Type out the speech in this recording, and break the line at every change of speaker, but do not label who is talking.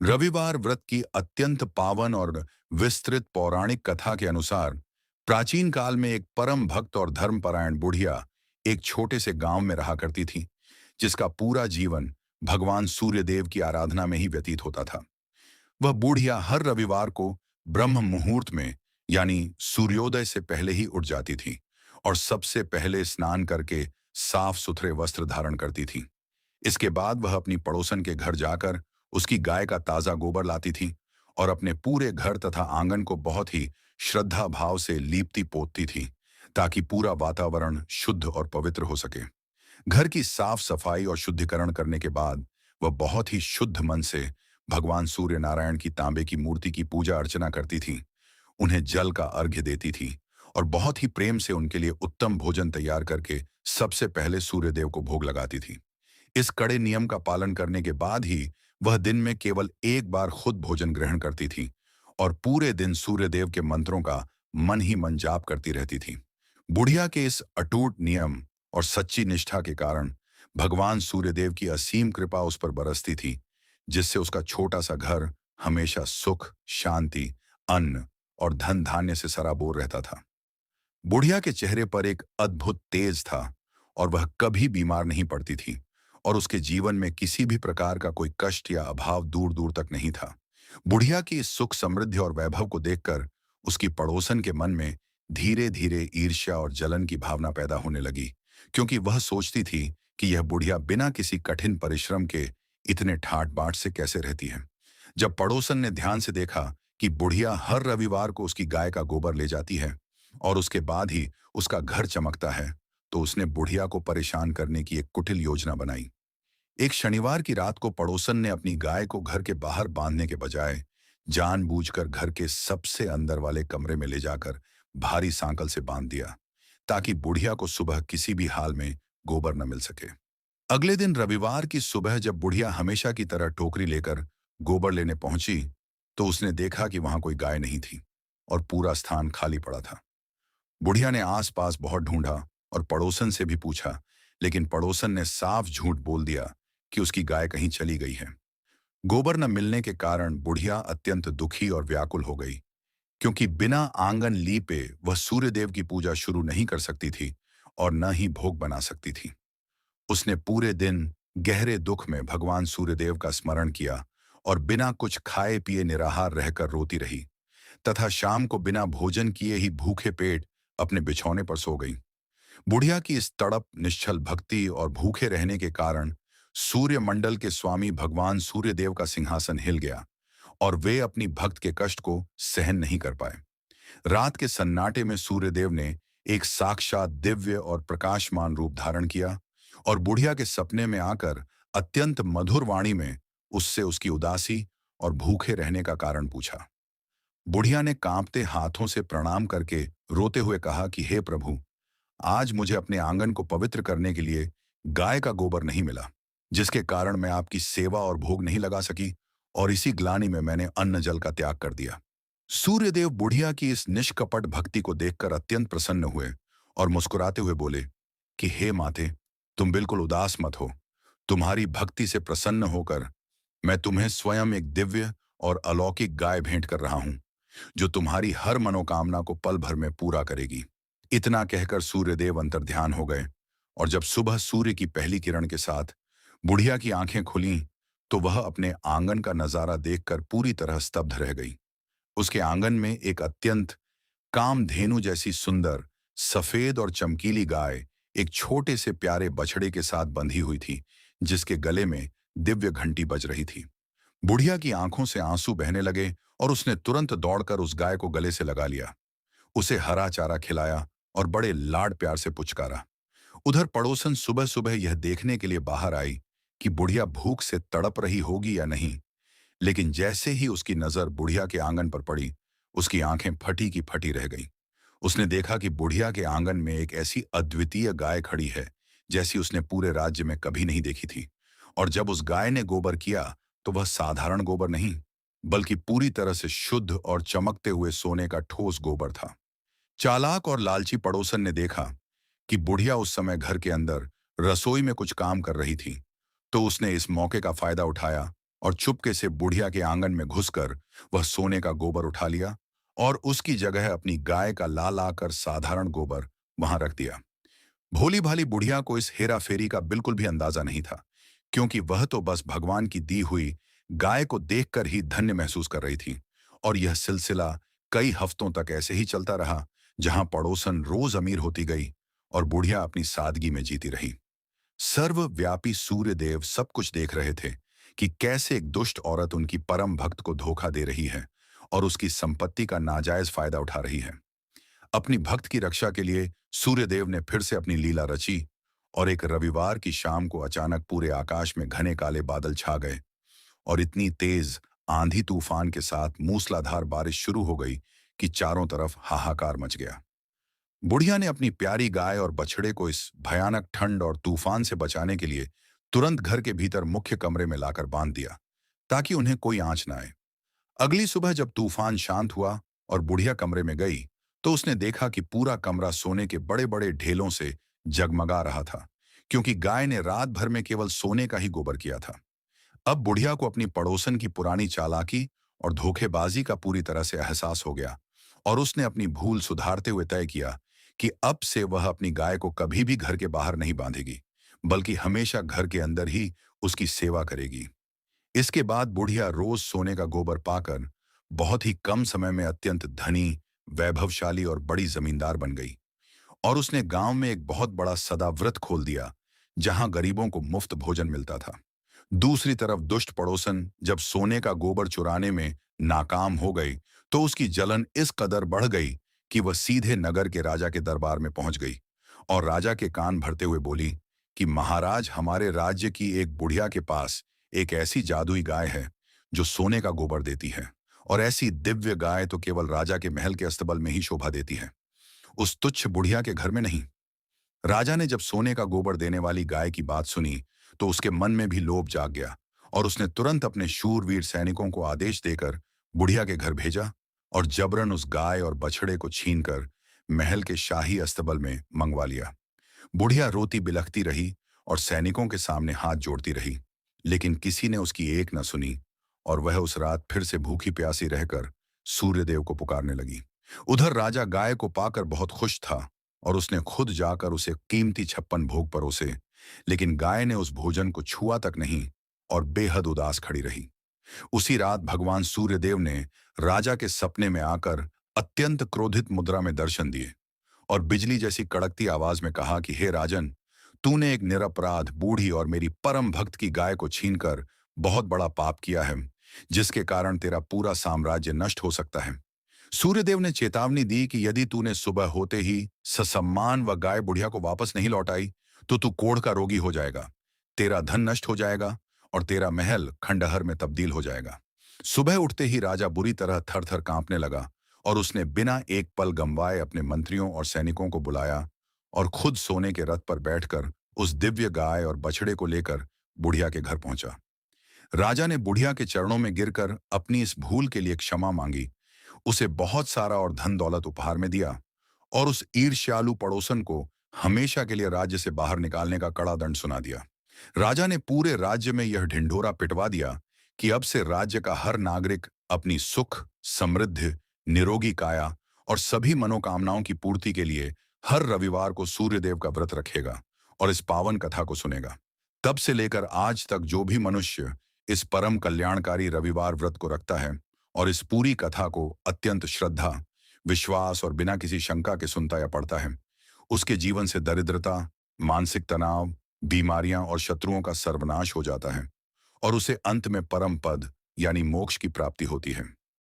रविवार व्रत की अत्यंत पावन और विस्तृत पौराणिक कथा के अनुसार प्राचीन काल में एक परम भक्त और धर्मपरायण बुढ़िया एक छोटे से गांव में रहा करती थी, जिसका पूरा जीवन भगवान सूर्यदेव की आराधना में ही व्यतीत होता था। वह बूढ़िया हर रविवार को ब्रह्म मुहूर्त में, यानी सूर्योदय से पहले ही उठ जाती थी और सबसे पहले स्नान करके साफ सुथरे वस्त्र धारण करती थी। इसके बाद वह अपनी पड़ोसन के घर जाकर उसकी गाय का ताजा गोबर लाती थी और अपने पूरे घर तथा आंगन को बहुत ही श्रद्धा भाव से लीपती पोतती थी, ताकि पूरा वातावरण शुद्ध और पवित्र हो सके। घर की साफ सफाई और शुद्धिकरण करने के बाद वह बहुत ही शुद्ध मन से भगवान सूर्य नारायण की तांबे की मूर्ति की पूजा अर्चना करती थी, उन्हें जल का अर्घ्य देती थी और बहुत ही प्रेम से उनके लिए उत्तम भोजन तैयार करके सबसे पहले सूर्यदेव को भोग लगाती थी। इस कड़े नियम का पालन करने के बाद ही वह दिन में केवल एक बार खुद भोजन ग्रहण करती थी और पूरे दिन सूर्यदेव के मंत्रों का मन ही मन जाप करती रहती थी। बुढ़िया के इस अटूट नियम और सच्ची निष्ठा के कारण भगवान सूर्यदेव की असीम कृपा उस पर बरसती थी, जिससे उसका छोटा सा घर हमेशा सुख, शांति, अन्न और धन धान्य से सराबोर रहता था। बुढ़िया के चेहरे पर एक अद्भुत तेज था और वह कभी बीमार नहीं पड़ती थी और उसके जीवन में किसी भी प्रकार का कोई कष्ट या अभाव दूर दूर तक नहीं था। बुढ़िया की इस सुख, समृद्धि और वैभव को देखकर उसकी पड़ोसन के मन में धीरे धीरे ईर्ष्या और जलन की भावना पैदा होने लगी, क्योंकि वह सोचती थी कि यह बुढ़िया बिना किसी कठिन परिश्रम के इतने ठाट बाट से कैसे रहती है। जब पड़ोसन ने ध्यान से देखा कि बुढ़िया हर रविवार को उसकी गाय का गोबर ले जाती है और उसके बाद ही उसका घर चमकता है, तो उसने बुढ़िया को परेशान करने की एक कुटिल योजना बनाई। एक शनिवार की रात को पड़ोसन ने अपनी गाय को घर के बाहर बांधने के बजाय जानबूझकर घर के सबसे अंदर वाले कमरे में ले जाकर भारी सांकल से बांध दिया, ताकि बुढ़िया को सुबह किसी भी हाल में गोबर न मिल सके। अगले दिन रविवार की सुबह जब बुढ़िया हमेशा की तरह टोकरी लेकर गोबर लेने पहुंची, तो उसने देखा कि वहां कोई गाय नहीं थी और पूरा स्थान खाली पड़ा था। बुढ़िया ने आसपास बहुत ढूंढा और पड़ोसन से भी पूछा, लेकिन पड़ोसन ने साफ झूठ बोल दिया कि उसकी गाय कहीं चली गई है। गोबर न मिलने के कारण बुढ़िया अत्यंत दुखी और व्याकुल हो गई, क्योंकि बिना आंगन लीपे वह सूर्यदेव की पूजा शुरू नहीं कर सकती थी और न ही भोग बना सकती थी। उसने पूरे दिन गहरे दुख में भगवान सूर्यदेव का स्मरण किया और बिना कुछ खाए पिए निराहार रहकर रोती रही, तथा शाम को बिना भोजन किए ही भूखे पेट अपने बिछौने पर सो गई। बुढ़िया की इस तड़प, निश्चल भक्ति और भूखे रहने के कारण सूर्यमंडल के स्वामी भगवान सूर्यदेव का सिंहासन हिल गया और वे अपनी भक्त के कष्ट को सहन नहीं कर पाए। रात के सन्नाटे में सूर्यदेव ने एक साक्षात दिव्य और प्रकाशमान रूप धारण किया और बुढ़िया के सपने में आकर अत्यंत मधुर वाणी में उससे उसकी उदासी और भूखे रहने का कारण पूछा। बुढ़िया ने कांपते हाथों से प्रणाम करके रोते हुए कहा कि हे प्रभु, आज मुझे अपने आंगन को पवित्र करने के लिए गाय का गोबर नहीं मिला, जिसके कारण मैं आपकी सेवा और भोग नहीं लगा सकी, और इसी ग्लानि में मैंने अन्न जल का त्याग कर दिया। सूर्यदेव बुढ़िया की इस निष्कपट भक्ति को देखकर अत्यंत प्रसन्न हुए और मुस्कुराते हुए बोले कि हे माते, तुम बिल्कुल उदास मत हो। तुम्हारी भक्ति से प्रसन्न होकर मैं तुम्हें स्वयं एक दिव्य और अलौकिक गाय भेंट कर रहा हूं, जो तुम्हारी हर मनोकामना को पल भर में पूरा करेगी। इतना कहकर सूर्यदेव अंतर्ध्यान हो गए और जब सुबह सूर्य की पहली किरण के साथ बुढ़िया की आंखें खुलीं, तो वह अपने आंगन का नजारा देखकर पूरी तरह स्तब्ध रह गई। उसके आंगन में एक अत्यंत कामधेनु जैसी सुंदर, सफेद और चमकीली गाय एक छोटे से प्यारे बछड़े के साथ बंधी हुई थी, जिसके गले में दिव्य घंटी बज रही थी। बुढ़िया की आंखों से आंसू बहने लगे और उसने तुरंत दौड़कर उस गाय को गले से लगा लिया, उसे हरा चारा खिलाया और बड़े लाड प्यार से पुचकारा। उधर पड़ोसन सुबह सुबह यह देखने के लिए बाहर आई कि बुढ़िया भूख से तड़प रही होगी या नहीं, लेकिन जैसे ही उसकी नजर बुढ़िया के आंगन पर पड़ी, उसकी आंखें फटी की फटी रह गईं। उसने देखा कि बुढ़िया के आंगन में एक ऐसी अद्वितीय गाय खड़ी है, जैसी उसने पूरे राज्य में कभी नहीं देखी थी। और जब उस गाय ने गोबर किया, तो वह साधारण गोबर नहीं, बल्कि पूरी तरह से शुद्ध और चमकते हुए सोने का ठोस गोबर था। चालाक और लालची पड़ोसन ने देखा कि बुढ़िया उस समय घर के अंदर रसोई में कुछ काम कर रही थी, तो उसने इस मौके का फायदा उठाया और चुपके से बुढ़िया के आंगन में घुसकर वह सोने का गोबर उठा लिया और उसकी जगह अपनी गाय का ला लाकर साधारण गोबर वहां रख दिया। भोली भाली बुढ़िया को इस हेरा फेरी का बिल्कुल भी अंदाजा नहीं था, क्योंकि वह तो बस भगवान की दी हुई गाय को देखकर ही धन्य महसूस कर रही थी। और यह सिलसिला कई हफ्तों तक ऐसे ही चलता रहा, जहां पड़ोसन रोज अमीर होती गई और बुढ़िया अपनी सादगी में जीती रही। सर्वव्यापी सूर्यदेव सब कुछ देख रहे थे कि कैसे एक दुष्ट औरत उनकी परम भक्त को धोखा दे रही है और उसकी संपत्ति का नाजायज फायदा उठा रही है। अपनी भक्त की रक्षा के लिए सूर्यदेव ने फिर से अपनी लीला रची और एक रविवार की शाम को अचानक पूरे आकाश में घने काले बादल छा गए और इतनी तेज आंधी तूफान के साथ मूसलाधार बारिश शुरू हो गई कि चारों तरफ हाहाकार मच गया। बुढ़िया ने अपनी प्यारी गाय और बछड़े को इस भयानक ठंड और तूफान से बचाने के लिए तुरंत घर के भीतर मुख्य कमरे में लाकर बांध दिया, ताकि उन्हें कोई आंच न आए। अगली सुबह जब तूफान शांत हुआ और बुढ़िया कमरे में गई, तो उसने देखा कि पूरा कमरा सोने के बड़े बड़े ढेलों से जगमगा रहा था, क्योंकि गाय ने रात भर में केवल सोने का ही गोबर किया था। अब बुढ़िया को अपनी पड़ोसन की पुरानी चालाकी और धोखेबाजी का पूरी तरह से एहसास हो गया और उसने अपनी भूल सुधारते हुए तय किया कि अब से वह अपनी गाय को कभी भी घर के बाहर नहीं बांधेगी, बल्कि हमेशा घर के अंदर ही उसकी सेवा करेगी। इसके बाद बुढ़िया रोज सोने का गोबर पाकर बहुत ही कम समय में अत्यंत धनी, वैभवशाली और बड़ी जमींदार बन गई और उसने गांव में एक बहुत बड़ा सदाव्रत खोल दिया, जहां गरीबों को मुफ्त भोजन मिलता था। दूसरी तरफ दुष्ट पड़ोसन जब सोने का गोबर चुराने में नाकाम हो गई, तो उसकी जलन इस कदर बढ़ गई कि वह सीधे नगर के राजा के दरबार में पहुंच गई और राजा के कान भरते हुए बोली कि महाराज, हमारे राज्य की एक बुढ़िया के पास एक ऐसी जादुई गाय है जो सोने का गोबर देती है, और ऐसी दिव्य गाय तो केवल राजा के महल के अस्तबल में ही शोभा देती है, उस तुच्छ बुढ़िया के घर में नहीं। राजा ने जब सोने का गोबर देने वाली गाय की बात सुनी, तो उसके मन में भी लोभ जाग गया और उसने तुरंत अपने शूरवीर सैनिकों को आदेश देकर बुढ़िया के घर भेजा और जबरन उस गाय और बछड़े को छीनकर महल के शाही अस्तबल में मंगवा लिया। बुढ़िया रोती बिलखती रही और सैनिकों के सामने हाथ जोड़ती रही, लेकिन किसी ने उसकी एक न सुनी और वह उस रात फिर से भूखी प्यासी रहकर सूर्यदेव को पुकारने लगी। उधर राजा गाय को पाकर बहुत खुश था और उसने खुद जाकर उसे कीमती 56 भोग परोसे, लेकिन गाय ने उस भोजन को छुआ तक नहीं और बेहद उदास खड़ी रही। उसी रात भगवान सूर्यदेव ने राजा के सपने में आकर अत्यंत क्रोधित मुद्रा में दर्शन दिए और बिजली जैसी कड़कती आवाज में कहा कि हे राजन, तूने एक निरपराध बूढ़ी और मेरी परम भक्त की गाय को छीनकर बहुत बड़ा पाप किया है, जिसके कारण तेरा पूरा साम्राज्य नष्ट हो सकता है। सूर्यदेव ने चेतावनी दी कि यदि तूने सुबह होते ही ससम्मान व गाय बुढ़िया को वापस नहीं लौटाई, तो तू कोढ़ का रोगी हो जाएगा, तेरा धन नष्ट हो जाएगा और तेरा महल खंडहर में तब्दील हो जाएगा। सुबह उठते ही राजा बुरी तरह थर थर कांपने लगा और उसने बिना एक पल गंवाए अपने मंत्रियों और सैनिकों को बुलाया और खुद सोने के रथ पर बैठकर उस दिव्य गाय और बछड़े को लेकर बुढ़िया के घर पहुंचा। राजा ने बुढ़िया के चरणों में गिरकर अपनी इस भूल के लिए क्षमा मांगी, उसे बहुत सारा और धन दौलत उपहार में दिया और उस ईर्ष्यालु पड़ोसन को हमेशा के लिए राज्य से बाहर निकालने का कड़ा दंड सुना दिया। राजा ने पूरे राज्य में यह ढिंढोरा पिटवा दिया कि अब से राज्य का हर नागरिक अपनी सुख, समृद्धि, निरोगी काया और सभी मनोकामनाओं की पूर्ति के लिए हर रविवार को सूर्यदेव का व्रत रखेगा और इस पावन कथा को सुनेगा। तब से लेकर आज तक जो भी मनुष्य इस परम कल्याणकारी रविवार व्रत को रखता है और इस पूरी कथा को अत्यंत श्रद्धा, विश्वास और बिना किसी शंका के सुनता या पढ़ता है, उसके जीवन से दरिद्रता, मानसिक तनाव, बीमारियां और शत्रुओं का सर्वनाश हो जाता है और उसे अंत में परम पद यानी मोक्ष की प्राप्ति होती है।